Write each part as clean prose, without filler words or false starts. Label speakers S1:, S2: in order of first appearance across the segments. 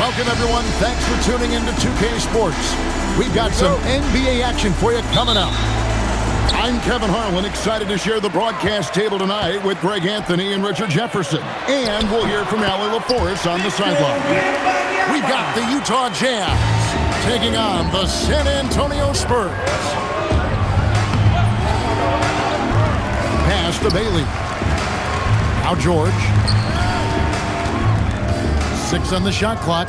S1: Welcome, everyone. Thanks for tuning into 2K Sports. We've got some NBA action for you coming up. I'm Kevin Harlan, excited to share the broadcast table tonight with Greg Anthony and Richard Jefferson. And we'll hear from Allie LaForest on the sideline. We've got the Utah Jazz taking on the San Antonio Spurs. Pass to Bailey. Now George. 6 on the shot clock.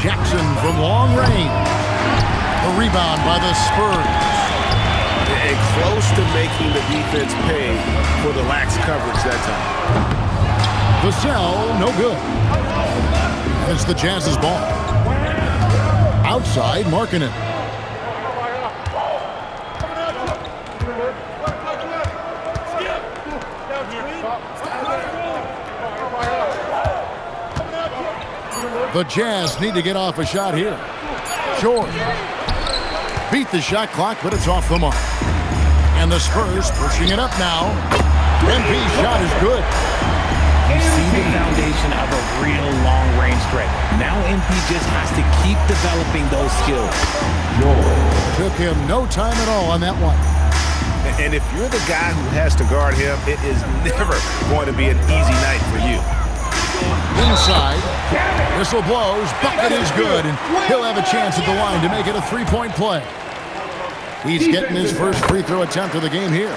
S1: Jackson from long range. The rebound by the Spurs.
S2: And close to making the defense pay for the lax coverage that time.
S1: Vassell, no good. It's the Jazz's ball. Outside, Markkanen. The Jazz need to get off a shot here. George. Beat the shot clock, but it's off the mark. And the Spurs pushing it up now. MP's shot is good.
S3: You see the foundation of a real long-range threat. Now MP just has to keep developing those skills.
S1: Took him no time at all on that one.
S2: And if you're the guy who has to guard him, it is never going to be an easy night for you.
S1: Inside, whistle blows, bucket is good, and he'll have a chance at the line to make it a three-point play. He's getting his first free throw attempt of the game here.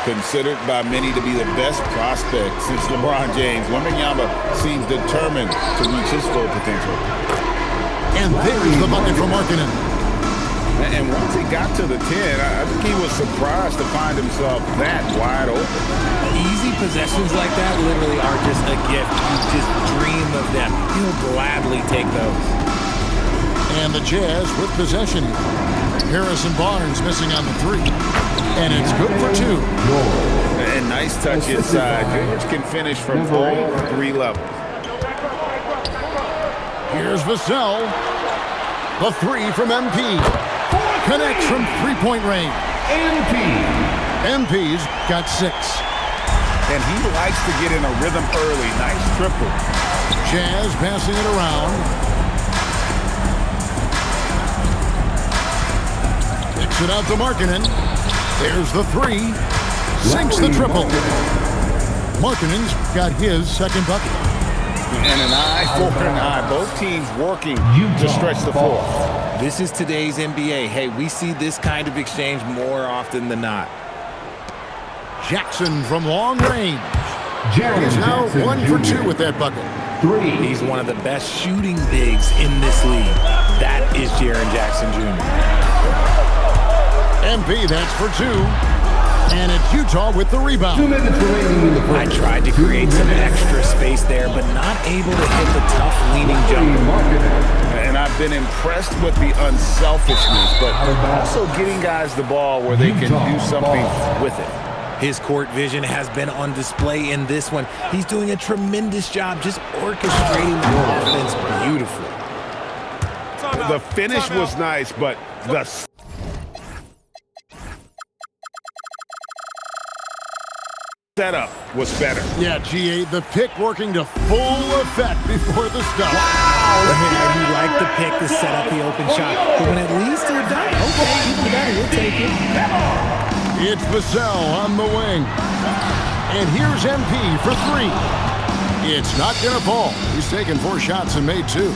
S4: Considered by many to be the best prospect since LeBron James, Wembanyama seems determined to reach his full potential.
S1: And there's the bucket for Markkanen.
S4: And once he got to the 10, I think he was surprised to find himself that wide open.
S3: Easy possessions like that literally are just a gift. You just dream of them. He'll gladly take those.
S1: And the Jazz with possession. Harrison Barnes missing on the 3. And it's good for 2.
S4: And nice touch inside. George can finish from all 3 levels.
S1: Here's Vassell. The 3 from MP. Connects from three-point range. MP's got 6.
S4: And he likes to get in a rhythm early. Nice triple.
S1: Jazz passing it around. Kicks it out to Markkanen. There's the 3. Sinks the triple. Markkanen's got his second bucket.
S4: And an eye for an eye. Both teams working to stretch the floor.
S3: This is today's NBA. Hey, we see this kind of exchange more often than not.
S1: Jackson from long range. He's now 1 for 2 with that bucket.
S3: He's one of the best shooting bigs in this league. That is Jaren Jackson Jr.
S1: MP, that's for 2. And it's Utah with the rebound.
S3: I tried to create some extra space there, but not able to hit the tough leaning jumper.
S4: And I've been impressed with the unselfishness, but also getting guys the ball where they can do something with it.
S3: His court vision has been on display in this one. He's doing a tremendous job just orchestrating the offense beautifully.
S2: The finish was nice, but the setup was better.
S1: Yeah, G8, the pick working to full effect before the stop.
S3: Wow! You like the pick to set up the open shot, but when it leads to a dunk, okay, even better, we'll take it.
S1: It's Vassell on the wing. And here's MP for 3. It's not going to fall. He's taken 4 shots and made 2.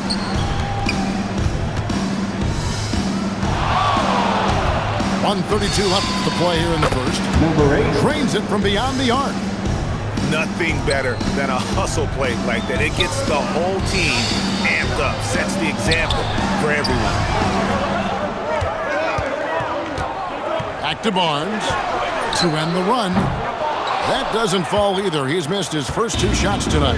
S1: .132 left to play here in the first.
S5: Number 8.
S1: Trains it from beyond the arc.
S2: Nothing better than a hustle play like that. It gets the whole team amped up, sets the example for everyone.
S1: Back to Barnes to end the run. That doesn't fall either. He's missed his first 2 shots tonight.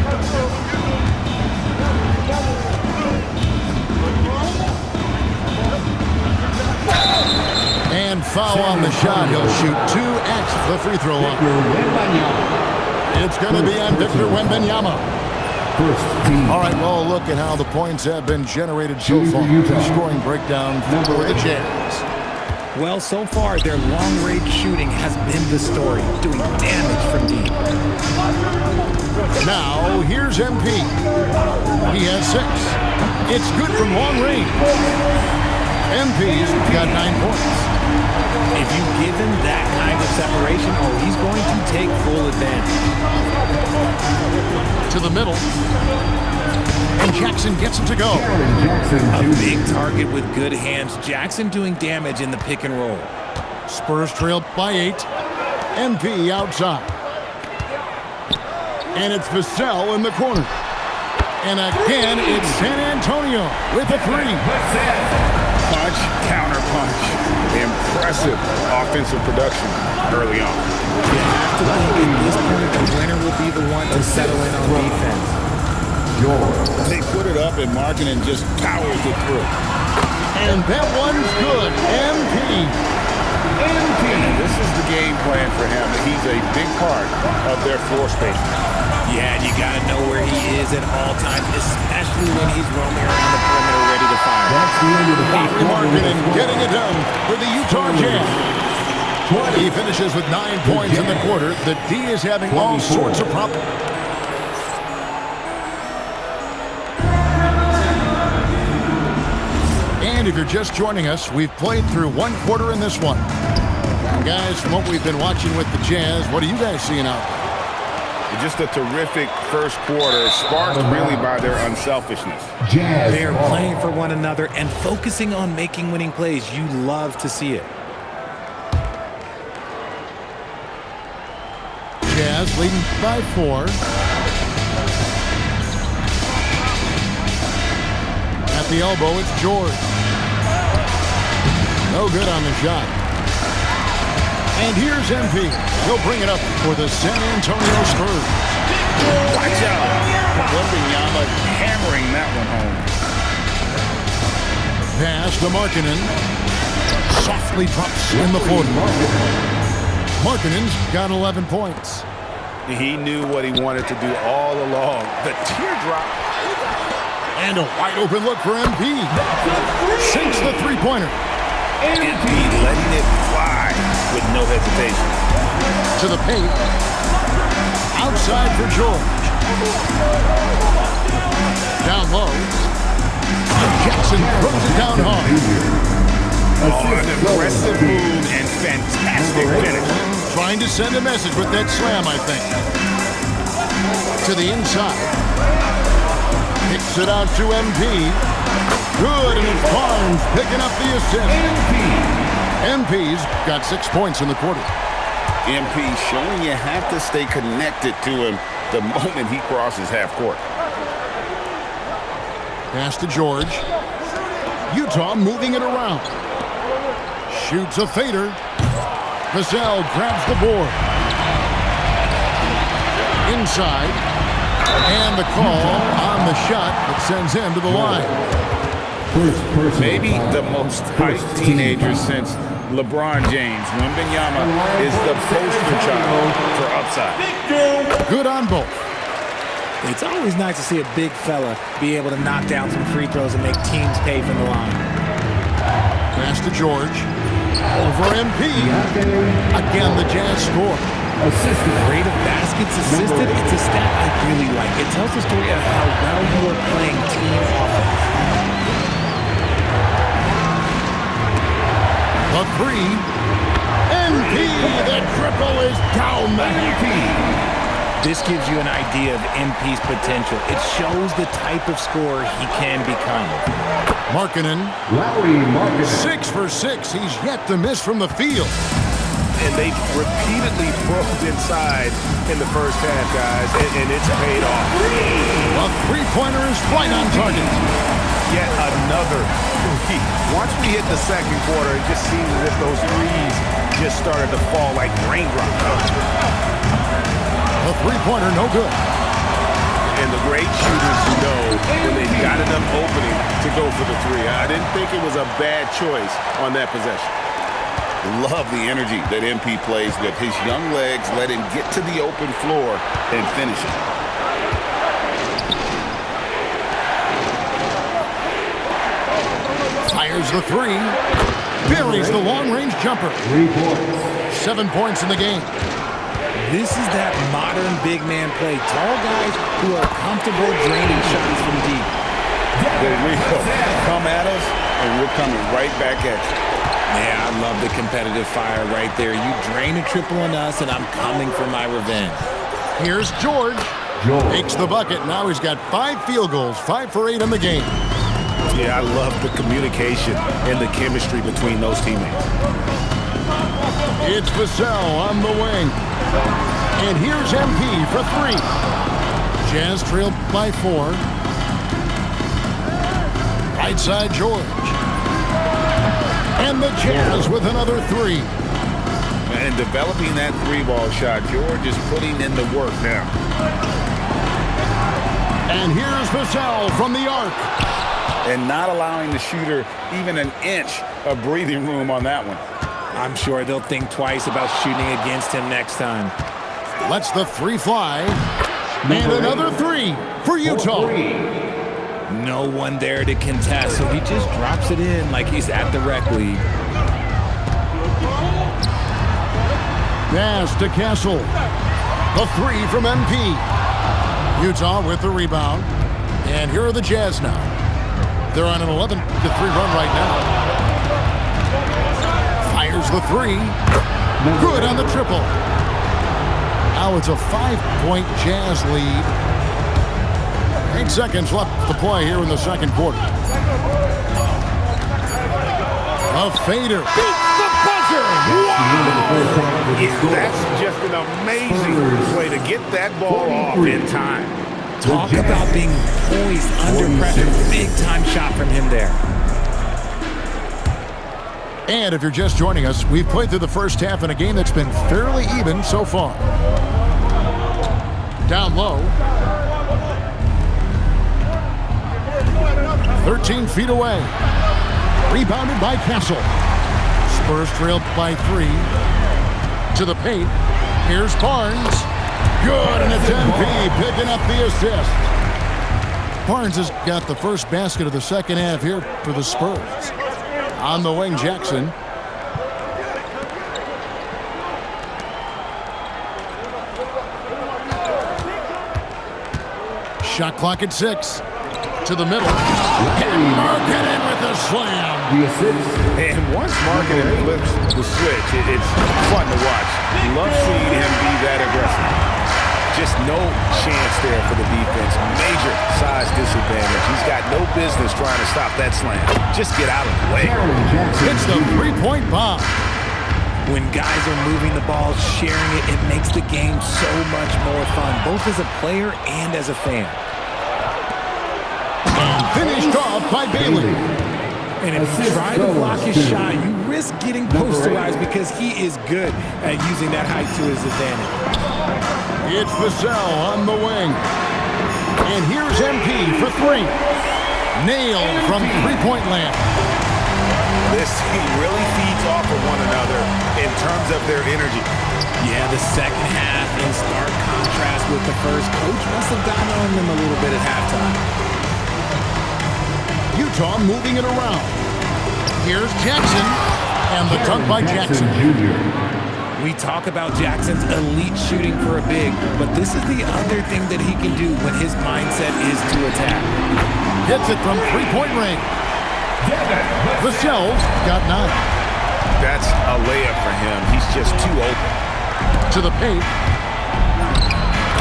S1: And foul on the shot. He'll shoot 2 at the free throw line. It's going to be on Victor Wembanyama. All right, well, look at how the points have been generated so far. Scoring breakdown for the Jazz.
S3: Well, so far, their long-range shooting has been the story, doing damage from deep.
S1: Now, here's MP. He has 6. It's good from long range. MP's got 9 points.
S3: If you give him that kind of separation, he's going to take full advantage.
S1: To the middle. And Jackson gets it to go.
S3: A big target with good hands. Jackson doing damage in the pick and roll.
S1: Spurs trailed by 8. MP outside. And it's Vassell in the corner. And again, it's San Antonio with a 3.
S4: Punch, counter punch. Impressive offensive production early on.
S3: You have to think at this point the winner will be the one to settle in on defense.
S4: They put it up and Markkanen just powers it through.
S1: And that one's good. MP.
S4: And this is the game plan for him. He's a big part of their floor space.
S3: Yeah, and you got to know where he is at all times, especially when he's roaming around the perimeter ready to fire.
S1: That's the end of the Lauri Markkanen getting it done for the Utah Jazz. He finishes with 9 points in the quarter. The D is having all sorts of problems. And if you're just joining us, we've played through 1 quarter in this one. And guys, from what we've been watching with the Jazz, what are you guys seeing out there?
S4: Just a terrific first quarter, sparked really by their unselfishness.
S3: They're playing for one another and focusing on making winning plays. You love to see it.
S1: Jazz leading by 4. At the elbow, it's George. No good on the shot. And here's MP. He'll bring it up for the San Antonio Spurs.
S4: Watch out. Wembanyama hammering that one home.
S1: Pass to Markkanen. Softly drops in the floor. Markkanen's got 11 points.
S2: He knew what he wanted to do all along. The teardrop.
S1: And a wide open look for MP. Sinks the three-pointer.
S2: MP letting it fly with no hesitation.
S1: To the paint. Outside for George. Down low. Jackson throws it down hard.
S2: Oh, an impressive move and fantastic finish.
S1: Trying to send a message with that slam, I think. To the inside. Kicks it out to MP. Good, and it's Barnes picking up the assist. MP's got 6 points in the quarter.
S4: MP showing you have to stay connected to him the moment he crosses half court.
S1: Pass to George. Utah moving it around. Shoots a fader. Vassell grabs the board. Inside. And the call on the shot that sends him to the line.
S4: Maybe the most hyped teenager since LeBron James. Wembanyama is the poster child for upside.
S1: Good on both.
S3: It's always nice to see a big fella be able to knock down some free throws and make teams pay from the line.
S1: Pass to George. Over MP. Again, the Jazz score.
S3: Rate of baskets assisted, it's a stat I really like. It tells the story of how well you are playing team offense.
S1: The 3. MP. The triple is down the MP.
S3: This gives you an idea of MP's potential. It shows the type of scorer he can become.
S1: Markkanen. 6 for 6. He's yet to miss from the field.
S2: And they repeatedly probed inside in the first half, guys, and it's paid off.
S1: A three-pointer is right on target.
S2: Yet another three. Once we hit the second quarter, it just seems as if those threes just started to fall like raindrops.
S1: A three-pointer, no good.
S2: And the great shooters know when they've got enough opening to go for the three. I didn't think it was a bad choice on that possession.
S4: Love the energy that MP plays with. His young legs let him get to the open floor and finish it.
S1: Fires the 3. Buries the long-range jumper. 7 points in the game.
S3: This is that modern big man play. Tall guys who are comfortable draining shots from deep.
S4: There we go. Come at us, and we're coming right back at you.
S3: Yeah, I love the competitive fire right there. You drain a triple on us, and I'm coming for my revenge.
S1: Here's George. Makes the bucket. Now he's got 5 field goals, 5 for 8 in the game.
S2: Yeah, I love the communication and the chemistry between those teammates.
S1: It's Vassell on the wing. And here's MP for 3. Jazz trailed by 4. Right side, George. And the Jazz with another 3.
S4: And developing that 3-ball shot, George is putting in the work now.
S1: And here's Vassell from the arc.
S4: And not allowing the shooter even an inch of breathing room on that one.
S3: I'm sure they'll think twice about shooting against him next time.
S1: Lets the 3 fly. And another 3 for Utah.
S3: No one there to contest, so he just drops it in like he's at the rec league.
S1: Pass to Castle. The 3 from MP. Utah with the rebound. And here are the Jazz now. They're on an 11-3 run right now. Fires the 3. Good on the triple. Now it's a 5-point Jazz lead. 8 seconds left to play here in the second quarter. A fader. Beats the buzzer. Wow!
S2: Yeah, that's just an amazing play to get that ball off in time.
S3: Talk about being poised under pressure. Big time shot from him there.
S1: And if you're just joining us, we've played through the first half in a game that's been fairly even so far. Down low. 13 feet away. Rebounded by Castle. Spurs trailed by 3. To the paint. Here's Barnes. Good, and it's MP picking up the assist. Barnes has got the first basket of the second half here for the Spurs. On the wing, Jackson. Shot clock at 6. To the middle. And Markkanen with the slam.
S2: And once Markkanen flips the switch, it's fun to watch. Love seeing him be that aggressive. Just no chance there for the defense. Major size disadvantage. He's got no business trying to stop that slam. Just get out of the way.
S1: It's the 3-point bomb.
S3: When guys are moving the ball, sharing it, it makes the game so much more fun, both as a player and as a fan.
S1: And finished off by Bailey.
S3: And if you try to block his shot, you risk getting posterized because he is good at using that height to his advantage.
S1: It's Vassell on the wing. And here's MP for 3. Nailed from 3-point land.
S2: This team really feeds off of one another in terms of their energy.
S3: Yeah, the second half in stark contrast with the first. Coach must have gotten on them a little bit at halftime.
S1: Utah moving it around. Here's Jackson. And the dunk by Jackson.
S3: We talk about Jackson's elite shooting for a big, but this is the other thing that he can do when his mindset is to attack.
S1: Hits it from 3-point range. Vassell's got 9.
S2: That's a layup for him. He's just too open.
S1: To the paint.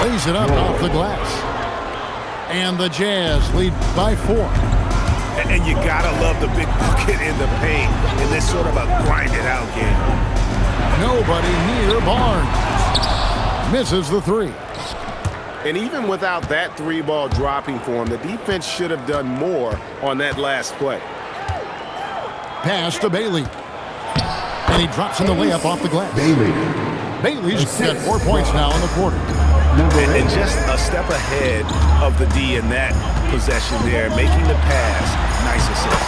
S1: Lays it up off the glass. And the Jazz lead by 4.
S2: And you gotta love the big bucket in the paint in this sort of a grinded-out game.
S1: Nobody near Barnes. Misses the 3.
S2: And even without that 3-ball dropping for him, the defense should have done more on that last play.
S1: Pass to Bailey. And he drops in the layup off the glass. Bailey's got 4 points now in the quarter.
S2: And just a step ahead of the D in that possession there, making the pass. Nice assist.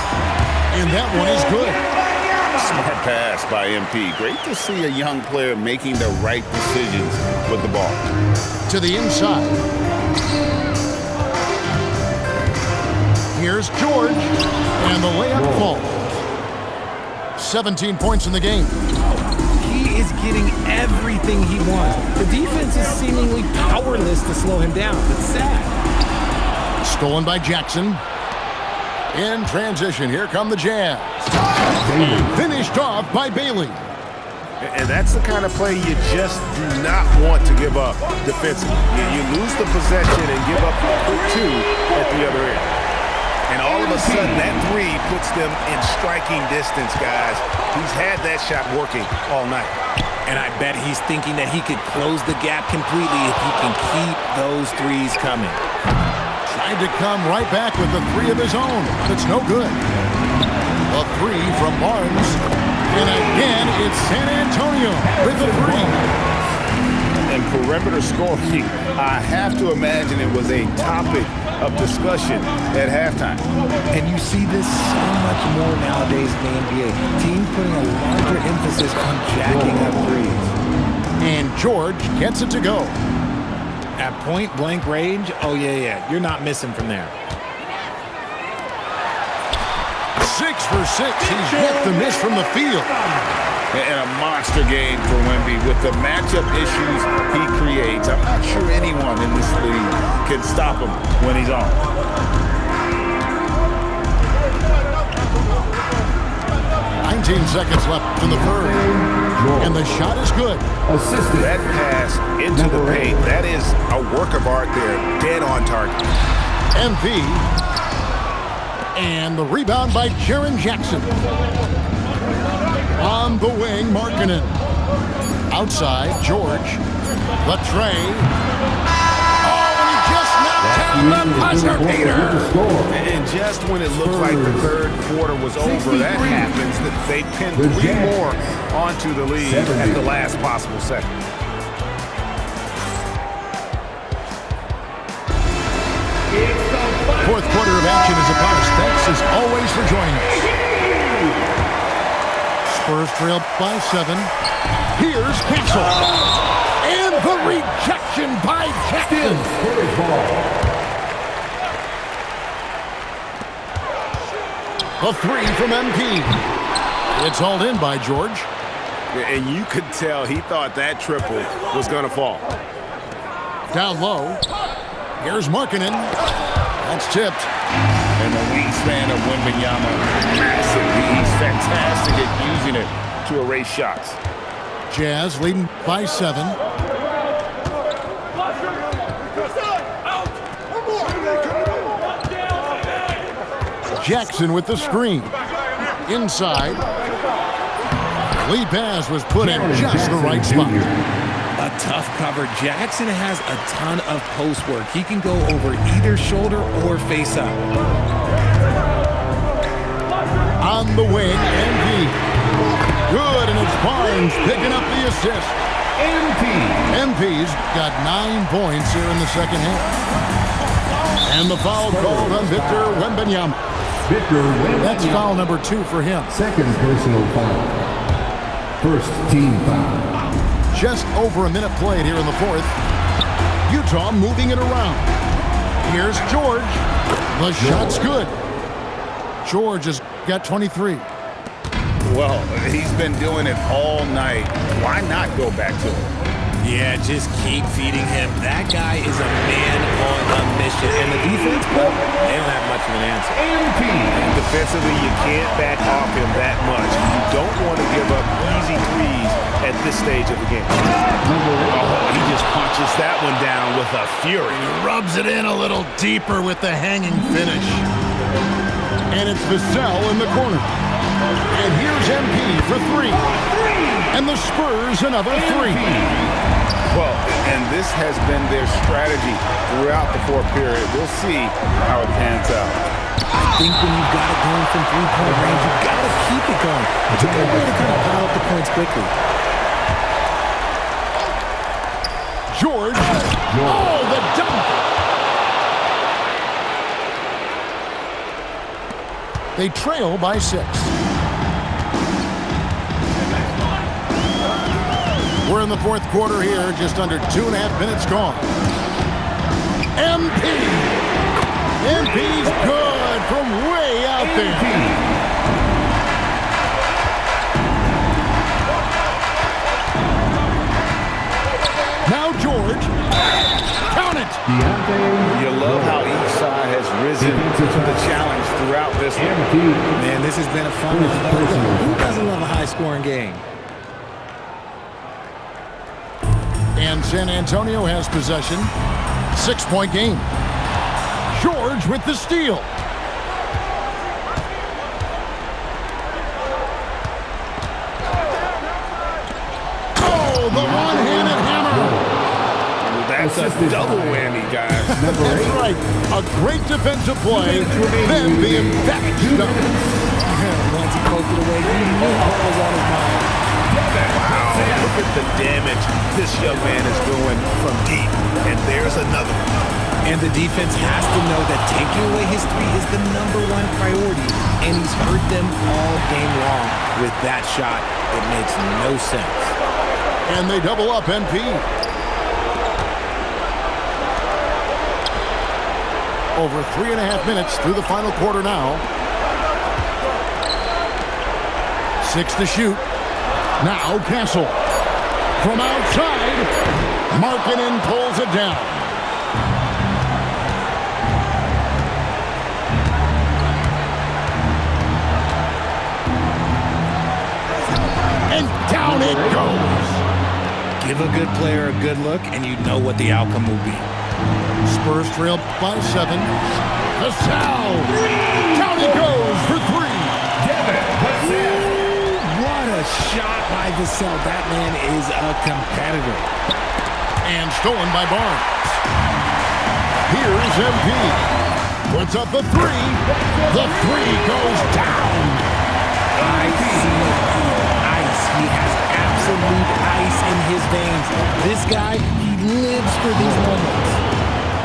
S1: And that one is good.
S4: Smart pass by MP. Great to see a young player making the right decisions with the ball.
S1: To the inside. Here's George. And the layup falls. 17 points in the game.
S3: He He is getting everything he wants. The defense is seemingly powerless to slow him down. It's sad.
S1: Stolen by Jackson. In transition, here come the Jazz. Finished off by Bailey.
S2: And that's the kind of play you just do not want to give up defensively. You lose the possession and give up a quick two at the other end. And all of a sudden, that three puts them in striking distance, guys. He's had that shot working all night.
S3: And I bet he's thinking that he could close the gap completely if he can keep those threes coming.
S1: Tried to come right back with a three of his own. It's no good. A three from Barnes. And again, it's San Antonio with a three.
S2: And perimeter scoring, I have to imagine it was a topic of discussion at halftime.
S3: And you see this so much more nowadays in the NBA. Teams putting a larger emphasis on jacking up threes.
S1: And George gets it to go.
S3: At point-blank range, oh yeah, you're not missing from there.
S1: 6 for 6. He's yet to miss from the field.
S4: And a monster game for Wemby with the matchup issues he creates. I'm not sure anyone in this league can stop him when he's on.
S1: Seconds left in the third. And the shot is good.
S2: That pass into the paint, that is a work of art there. Dead on target.
S1: MP. And the rebound by Jaren Jackson. On the wing, Markkanen. Outside, George. The tray. Oh, and he just knocked down the buzzer beater.
S2: And just when it looked like the third quarter was over, that happens. That they pinned 3 more onto the lead at the last possible second.
S1: Fourth quarter of action is upon us. Thanks as always for joining us. Spurs trail by 7. Here's Castle. And the rejection by Jackson. A 3 from MP. It's hauled in by George.
S2: And you could tell he thought that triple was going to fall.
S1: Down low. Here's Markkanen. That's tipped.
S4: And the wingspan of Wembanyama, massive. He's fantastic at using it to erase shots.
S1: Jazz leading by 7. Jackson with the screen. Inside. Lee pass was put in just the right spot.
S3: A tough cover. Jackson has a ton of post work. He can go over either shoulder or face up.
S1: On the wing, MP. Good, and it's Barnes picking up the assist. MP's got 9 points here in the second half. And the foul called on Victor Wembanyama. That's foul number 2 for him.
S5: Second personal foul. First team foul.
S1: Just over a minute played here in the fourth. Utah moving it around. Here's George. The shot's good. George has got 23.
S4: Well, he's been doing it all night. Why not go back to it?
S3: Yeah, just keep feeding him. That guy is a man on a mission. And the defense, well, they don't have much of an answer.
S2: And defensively, you can't back off him that much. You don't want to give up easy threes at this stage of the game. Oh, he just punches that one down with a fury.
S1: He rubs it in a little deeper with the hanging finish. And it's Vassell in the corner. And here's MP for 3. And the Spurs another 3.
S2: Well, and this has been their strategy throughout the fourth period. We'll see how it pans out.
S3: I think when you've got it going from 3-point range, you've got to keep it going. It's a good way to kind of pile up the points quickly.
S1: George. Oh, the dunk. They trail by 6. We're in the fourth quarter here, just under 2.5 minutes gone. MP. MP's good from way out there. George. Count it.
S4: You love how each side has risen to the challenge throughout this one.
S3: Man, this has been a fun one. Who doesn't love a high-scoring game?
S1: And San Antonio has possession. 6-point game. George with the steal. Oh, the one-handed hammer.
S4: That's a double whammy, guys.
S1: That's right. A great defensive play, then the emphatic dunk.
S3: Once he poked it away, he knew what was on his mind.
S2: Wow, look at the damage this young man is doing from deep. And there's another one.
S3: And the defense has to know that taking away his three is the #1 priority, and he's hurt them all game long. With that shot, it makes no sense.
S1: And they double up MP. Over 3.5 minutes through the final quarter now. 6 to shoot. Now Castle. From outside, Markkanen pulls it down. And down it goes.
S3: Give a good player a good look, and you know what the outcome will be.
S1: Spurs trail by 7. Vassell. Down it goes for 3.
S3: What a shot by Vassell. That man is a competitor.
S1: And stolen by Barnes. Here's MP. Puts up the 3. The 3 goes down.
S3: I see ice. He has absolute ice in his veins. This guy, he lives for these moments.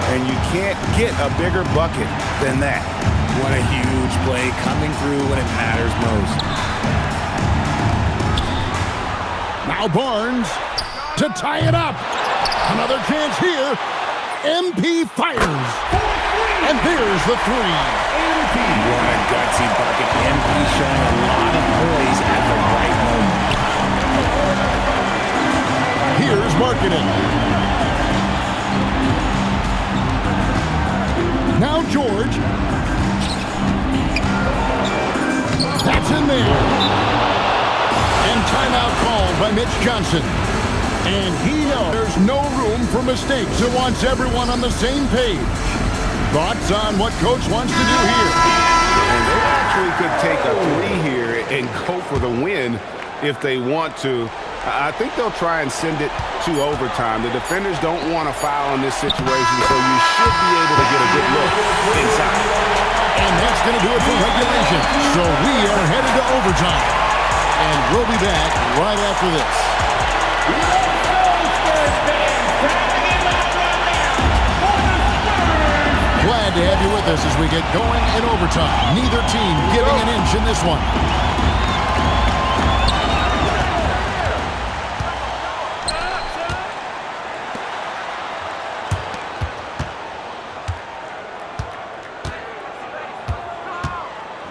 S2: And you can't get a bigger bucket than that.
S3: What a huge play coming through when it matters most.
S1: Now Barnes to tie it up. Another chance here. MP fires. And there's the 3.
S3: What a gutsy bucket. MP showing a lot of poise at the right moment.
S1: Here's Markkanen. Now George. That's in there. And timeout called by Mitch Johnson. And he knows there's no room for mistakes and wants everyone on the same page. Thoughts on what Coach wants to do here?
S2: And they actually could take a 3 here and go for the win if they want to. I think they'll try and send it to overtime. The defenders don't want to foul in this situation, so you should be able to get a good look inside.
S1: And that's going to do it for regulation. So we are headed to overtime. And we'll be back right after this. Glad to have you with us as we get going in overtime. Neither team giving an inch in this one.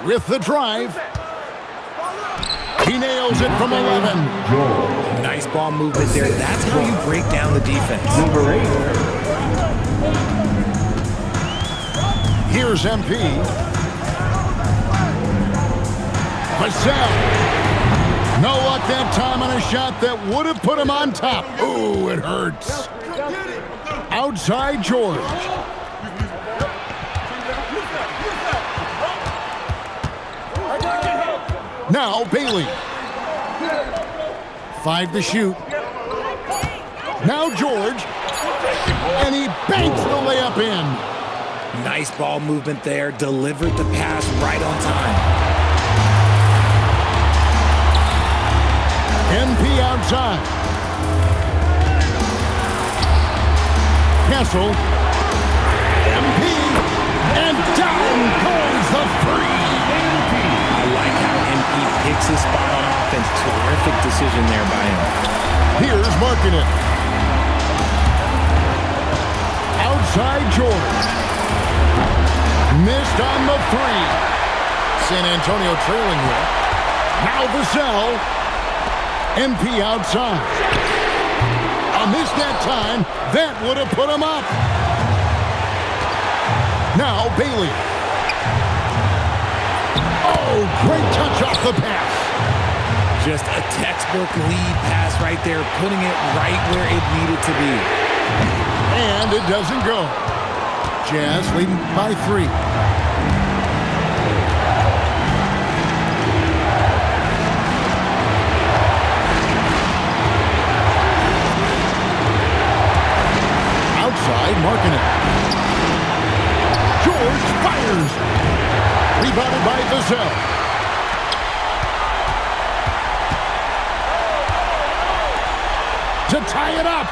S1: With the drive. He nails it from 11.
S3: Nice ball movement there. That's how you break down the defense.
S5: Number 8.
S1: Here's MP. Vassell. No luck that time on a shot that would have put him on top. Ooh, it hurts. Outside George. Now Bailey. 5 to shoot. Now George. And he banks the layup in.
S3: Nice ball movement there. Delivered the pass right on time.
S1: MP outside. Castle. MP. And down goes the 3.
S3: I like how MP picks his spot on offense. Terrific decision there by him.
S1: Here's Markkanen. Outside George. Missed on the 3. San Antonio trailing here. Now Vassell. MP outside. A missed that time. That would have put him up. Now Bailey. Oh, great touch off the pass.
S3: Just a textbook lead pass right there, putting it right where it needed to be.
S1: And it doesn't go. Jazz leading by 3. Outside, marking it. George fires. Rebounded by Vassell. To tie it up.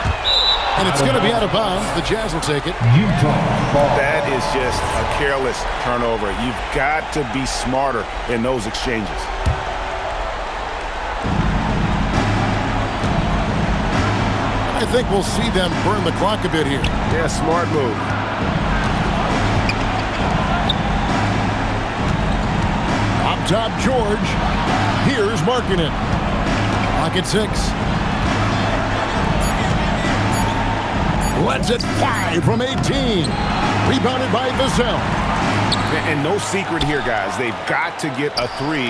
S1: And it's going to be out of bounds. The Jazz will take it.
S5: Utah ball.
S2: That is just a careless turnover. You've got to be smarter in those exchanges.
S1: I think we'll see them burn the clock a bit here.
S2: Yeah, smart move.
S1: Up top, George. Here's Markkanen. Clock at 6. Lets it fly from 18. Rebounded by Vassell.
S2: And no secret here, guys. They've got to get a 3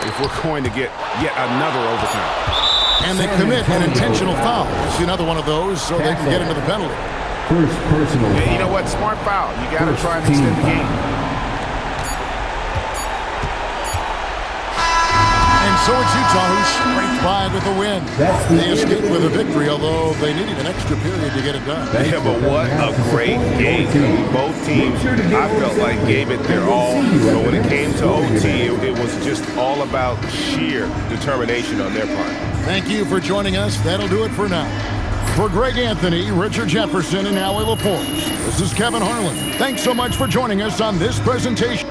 S2: if we're going to get yet another overtime.
S1: And they commit an intentional foul. It's another one of those so they can get into the penalty.
S5: First personal
S2: Yeah, you know
S5: foul.
S2: what? Smart foul. You got to
S5: First
S2: try and extend the
S5: team
S2: game.
S1: And so it's Utah who scraped by with the win.
S5: That's the
S1: They escaped
S5: end.
S1: with a victory, although they needed an extra period to get it done.
S2: Yeah, but what a great game. Both teams, I felt like, gave it their all. But when it came to OT, it was just all about sheer determination on their part.
S1: Thank you for joining us. That'll do it for now. For Greg Anthony, Richard Jefferson, and Howie LaForce, this is Kevin Harlan. Thanks so much for joining us on this presentation.